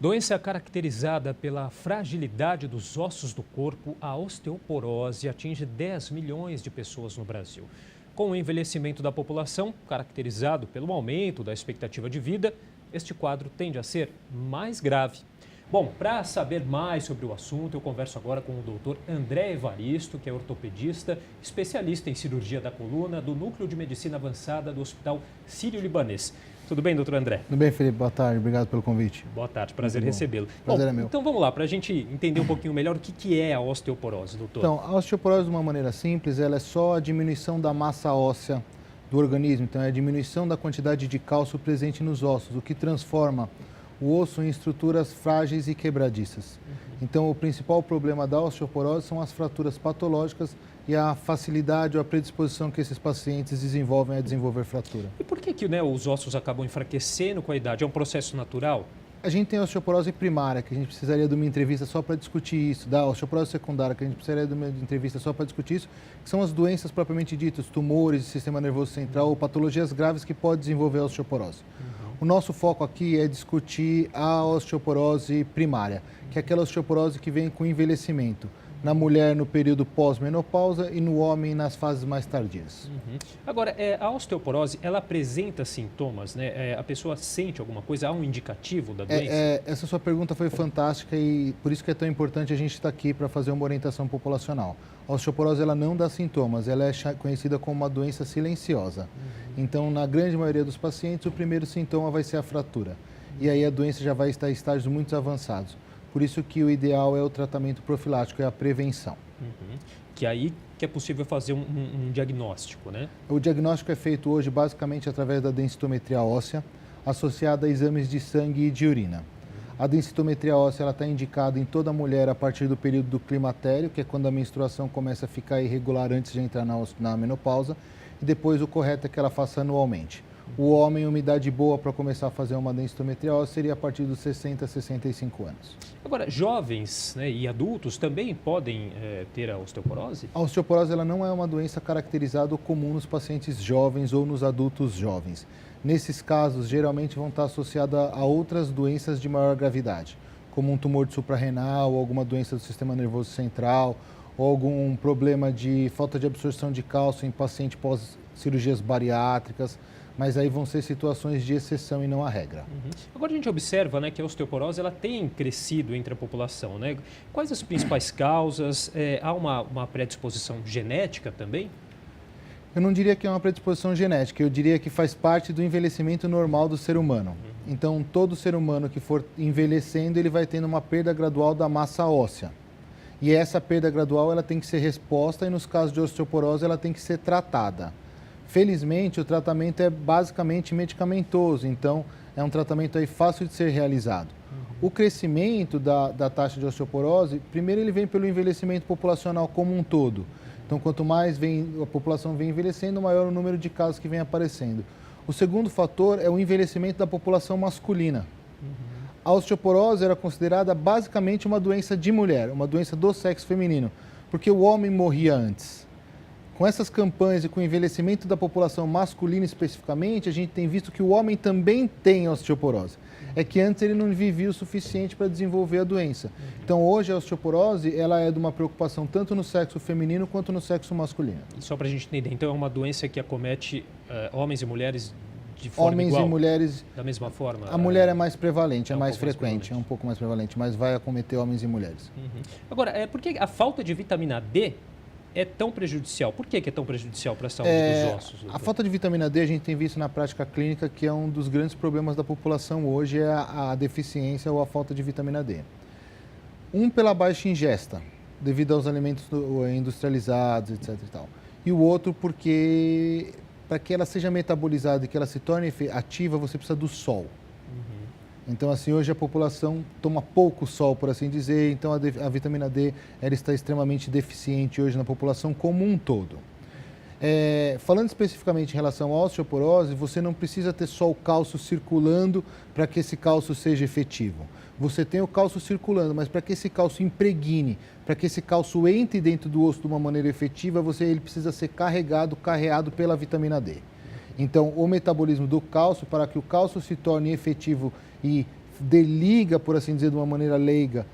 Doença caracterizada pela fragilidade dos ossos do corpo, a osteoporose atinge 10 milhões de pessoas no Brasil. Com o envelhecimento da população, caracterizado pelo aumento da expectativa de vida, este quadro tende a ser mais grave. Bom, para saber mais sobre o assunto, eu converso agora com o doutor André Evaristo, que é ortopedista, especialista em cirurgia da coluna do Núcleo de Medicina Avançada do Hospital Sírio-Libanês. Tudo bem, doutor André? Tudo bem, Felipe. Boa tarde. Obrigado pelo convite. Boa tarde, prazer recebê-lo. Prazer é meu. Então vamos lá, para a gente entender um pouquinho melhor o que é a osteoporose, doutor. Então, a osteoporose, de uma maneira simples, ela é só a diminuição da massa óssea do organismo. Então, é a diminuição da quantidade de cálcio presente nos ossos, o que transforma o osso em estruturas frágeis e quebradiças. Então, o principal problema da osteoporose são as fraturas patológicas e a facilidade ou a predisposição que esses pacientes desenvolvem a desenvolver fratura. E por que os ossos acabam enfraquecendo com a idade? É um processo natural? A gente tem a osteoporose primária, que a gente precisaria de uma entrevista só para discutir isso, da osteoporose secundária, que a gente precisaria de uma entrevista só para discutir isso, que são as doenças propriamente ditas, tumores do sistema nervoso central ou patologias graves que podem desenvolver a osteoporose. O nosso foco aqui é discutir a osteoporose primária, que é aquela osteoporose que vem com envelhecimento, na mulher no período pós-menopausa e no homem nas fases mais tardias. Agora, a osteoporose, ela apresenta sintomas, né? A pessoa sente alguma coisa? Há um indicativo da doença? Essa sua pergunta foi fantástica e por isso que é tão importante a gente estar aqui para fazer uma orientação populacional. A osteoporose ela não dá sintomas, ela é conhecida como uma doença silenciosa. Então, na grande maioria dos pacientes, o primeiro sintoma vai ser a fratura. E aí a doença já vai estar em estágios muito avançados. Por isso que o ideal é o tratamento profilático, é a prevenção. Que aí que é possível fazer um diagnóstico, né? O diagnóstico é feito hoje basicamente através da densitometria óssea, associada a exames de sangue e de urina. A densitometria óssea está indicada em toda mulher a partir do período do climatério, que é quando a menstruação começa a ficar irregular antes de entrar na menopausa, e depois o correto é que ela faça anualmente. O homem, uma idade boa para começar a fazer uma densitometria óssea seria a partir dos 60 a 65 anos. Agora, jovens, né, e adultos também podem ter a osteoporose? A osteoporose ela não é uma doença caracterizada ou comum nos pacientes jovens ou nos adultos jovens. Nesses casos, geralmente vão estar associadas a outras doenças de maior gravidade, como um tumor de suprarrenal, ou alguma doença do sistema nervoso central, ou algum problema de falta de absorção de cálcio em paciente pós-cirurgias bariátricas, mas aí vão ser situações de exceção e não a regra. Agora a gente observa, né, que a osteoporose ela tem crescido entre a população, né? Quais as principais causas? Há uma predisposição genética também? Eu não diria que é uma predisposição genética, eu diria que faz parte do envelhecimento normal do ser humano. Então, todo ser humano que for envelhecendo, ele vai tendo uma perda gradual da massa óssea. E essa perda gradual ela tem que ser resposta e nos casos de osteoporose ela tem que ser tratada. Felizmente, o tratamento é basicamente medicamentoso, então é um tratamento aí fácil de ser realizado. O crescimento da taxa de osteoporose, primeiro ele vem pelo envelhecimento populacional como um todo. Então, quanto mais a população vem envelhecendo, maior o número de casos que vem aparecendo. O segundo fator é o envelhecimento da população masculina. A osteoporose era considerada basicamente uma doença de mulher, uma doença do sexo feminino, porque o homem morria antes. Com essas campanhas e com o envelhecimento da população masculina especificamente, a gente tem visto que o homem também tem osteoporose. É que antes ele não vivia o suficiente para desenvolver a doença. Então hoje a osteoporose ela é de uma preocupação tanto no sexo feminino quanto no sexo masculino. Só para a gente entender, então é uma doença que acomete homens e mulheres de forma igual? Homens e mulheres... Da mesma forma? A mulher é mais prevalente, é mais frequente. frequente, é um pouco mais prevalente, mas vai acometer homens e mulheres. Agora, por que a falta de vitamina D é tão prejudicial? Por que é tão prejudicial para a saúde dos ossos? A falta de vitamina D a gente tem visto na prática clínica que é um dos grandes problemas da população hoje, é a deficiência ou a falta de vitamina D. Pela baixa ingesta, devido aos alimentos industrializados, etc. e tal. E o outro porque, para que ela seja metabolizada e que ela se torne ativa, você precisa do sol. Então, assim, hoje a população toma pouco sol, por assim dizer, então a vitamina D ela está extremamente deficiente hoje na população como um todo. Falando especificamente em relação à osteoporose, você não precisa ter só o cálcio circulando para que esse cálcio seja efetivo. Você tem o cálcio circulando, mas para que esse cálcio impregne, para que esse cálcio entre dentro do osso de uma maneira efetiva, ele precisa ser carreado pela vitamina D. Então, o metabolismo do cálcio, para que o cálcio se torne efetivo e deliga, por assim dizer, de uma maneira leiga,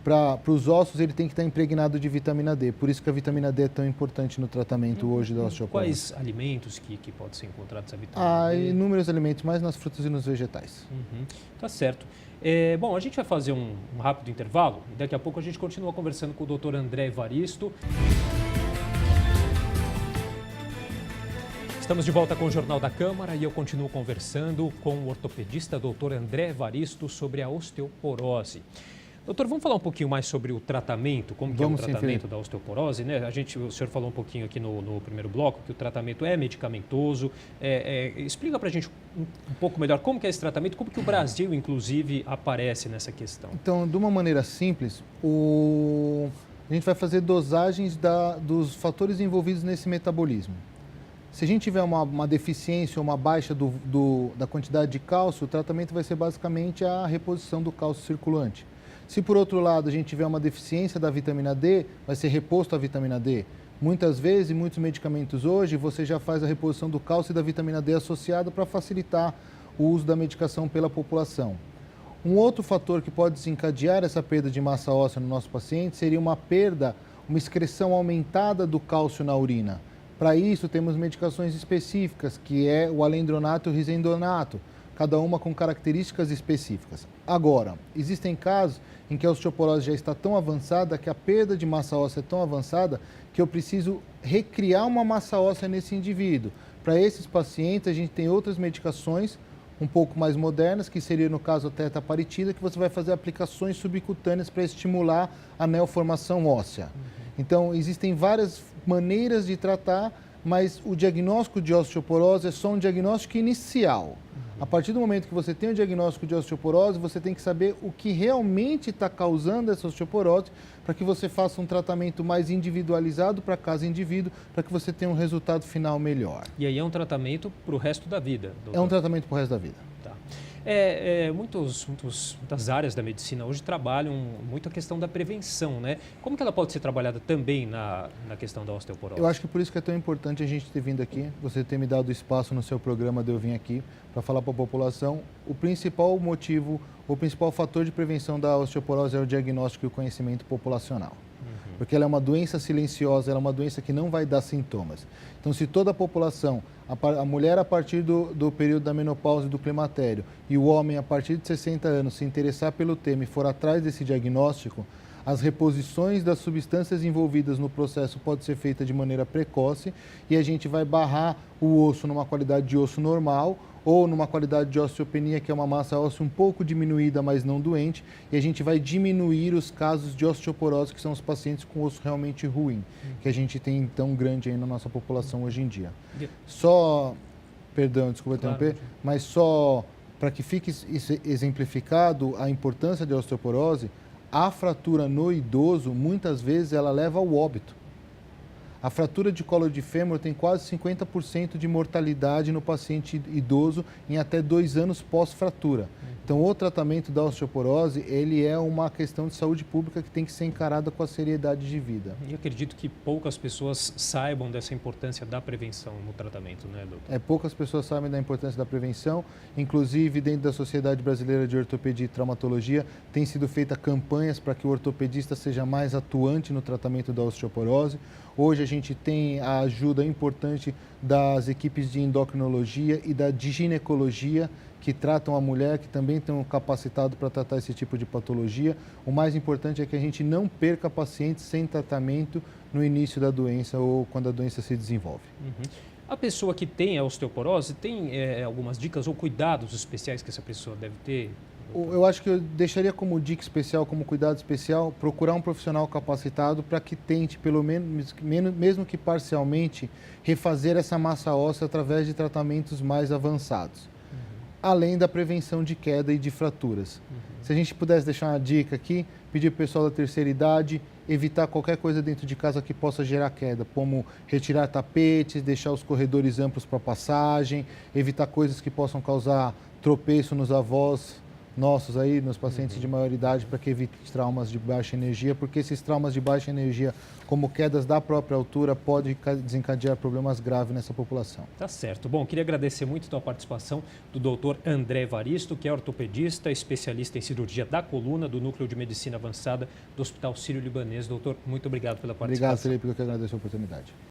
para os ossos, ele tem que estar impregnado de vitamina D. Por isso que a vitamina D é tão importante no tratamento hoje da osteoporose. Quais alimentos que podem ser encontrados essa Há vitamina D? inúmeros alimentos, mais nas frutas e nos vegetais. Tá certo. Bom, a gente vai fazer um rápido intervalo e daqui a pouco a gente continua conversando com o Dr. André Evaristo. Estamos de volta com o Jornal da Câmara e eu continuo conversando com o ortopedista Dr. André Evaristo sobre a osteoporose. Doutor, vamos falar um pouquinho mais sobre o tratamento, como que é o tratamento da osteoporose, né? O senhor falou um pouquinho aqui no primeiro bloco que o tratamento é medicamentoso. Explica para a gente um pouco melhor como que é esse tratamento, como que o Brasil, inclusive, aparece nessa questão. Então, de uma maneira simples, a gente vai fazer dosagens dos fatores envolvidos nesse metabolismo. Se a gente tiver uma deficiência ou uma baixa da quantidade de cálcio, o tratamento vai ser basicamente a reposição do cálcio circulante. Se, por outro lado, a gente tiver uma deficiência da vitamina D, vai ser reposto a vitamina D. Muitas vezes, em muitos medicamentos hoje, você já faz a reposição do cálcio e da vitamina D associada para facilitar o uso da medicação pela população. Um outro fator que pode desencadear essa perda de massa óssea no nosso paciente seria uma excreção aumentada do cálcio na urina. Para isso, temos medicações específicas, que é o alendronato e o risendonato, cada uma com características específicas. Agora, existem casos em que a osteoporose já está tão avançada, que a perda de massa óssea é tão avançada, que eu preciso recriar uma massa óssea nesse indivíduo. Para esses pacientes, a gente tem outras medicações um pouco mais modernas, que seria no caso a tetaparitida, que você vai fazer aplicações subcutâneas para estimular a neoformação óssea. Então, existem várias maneiras de tratar, mas o diagnóstico de osteoporose é só um diagnóstico inicial. A partir do momento que você tem o diagnóstico de osteoporose, você tem que saber o que realmente está causando essa osteoporose para que você faça um tratamento mais individualizado para cada indivíduo, para que você tenha um resultado final melhor. E aí é um tratamento para o resto da vida, doutor? É um tratamento para o resto da vida. Tá. Muitas áreas da medicina hoje trabalham muito a questão da prevenção, né? Como que ela pode ser trabalhada também na questão da osteoporose? Eu acho que por isso que é tão importante a gente ter vindo aqui, você ter me dado espaço no seu programa de eu vir aqui para falar para a população. O principal motivo, o principal fator de prevenção da osteoporose é o diagnóstico e o conhecimento populacional. Porque ela é uma doença silenciosa, ela é uma doença que não vai dar sintomas. Então, se toda a população, a mulher a partir do período da menopausa e do climatério, e o homem a partir de 60 anos se interessar pelo tema e for atrás desse diagnóstico, as reposições das substâncias envolvidas no processo pode ser feita de maneira precoce e a gente vai barrar o osso numa qualidade de osso normal ou numa qualidade de osteopenia, que é uma massa óssea um pouco diminuída, mas não doente, e a gente vai diminuir os casos de osteoporose, que são os pacientes com osso realmente ruim, que a gente tem tão grande aí na nossa população hoje em dia. Perdão, desculpa interromper, mas só para que fique exemplificado a importância da osteoporose, a fratura no idoso, muitas vezes, ela leva ao óbito. A fratura de colo de fêmur tem quase 50% de mortalidade no paciente idoso em até 2 anos pós-fratura. Então, o tratamento da osteoporose, ele é uma questão de saúde pública que tem que ser encarada com a seriedade de vida. E acredito que poucas pessoas saibam dessa importância da prevenção no tratamento, né, doutor? Poucas pessoas sabem da importância da prevenção. Inclusive, dentro da Sociedade Brasileira de Ortopedia e Traumatologia, tem sido feita campanhas para que o ortopedista seja mais atuante no tratamento da osteoporose. Hoje a gente tem a ajuda importante das equipes de endocrinologia e de ginecologia, que tratam a mulher, que também estão capacitados para tratar esse tipo de patologia. O mais importante é que a gente não perca pacientes sem tratamento no início da doença ou quando a doença se desenvolve. A pessoa que tem a osteoporose tem algumas dicas ou cuidados especiais que essa pessoa deve ter? Eu acho que eu deixaria como dica especial, como cuidado especial, procurar um profissional capacitado para que tente, pelo menos, mesmo que parcialmente, refazer essa massa óssea através de tratamentos mais avançados. Além da prevenção de queda e de fraturas. Se a gente pudesse deixar uma dica aqui, pedir para o pessoal da terceira idade evitar qualquer coisa dentro de casa que possa gerar queda, como retirar tapetes, deixar os corredores amplos para passagem, evitar coisas que possam causar tropeço nos avós nossos aí, nos pacientes de maior idade, para que evite traumas de baixa energia, porque esses traumas de baixa energia, como quedas da própria altura, podem desencadear problemas graves nessa população. Tá certo. Bom, queria agradecer muito a tua participação do Dr. André Evaristo, que é ortopedista, especialista em cirurgia da coluna do Núcleo de Medicina Avançada do Hospital Sírio-Libanês. Doutor, muito obrigado pela participação. Obrigado, Felipe, eu que agradeço a oportunidade.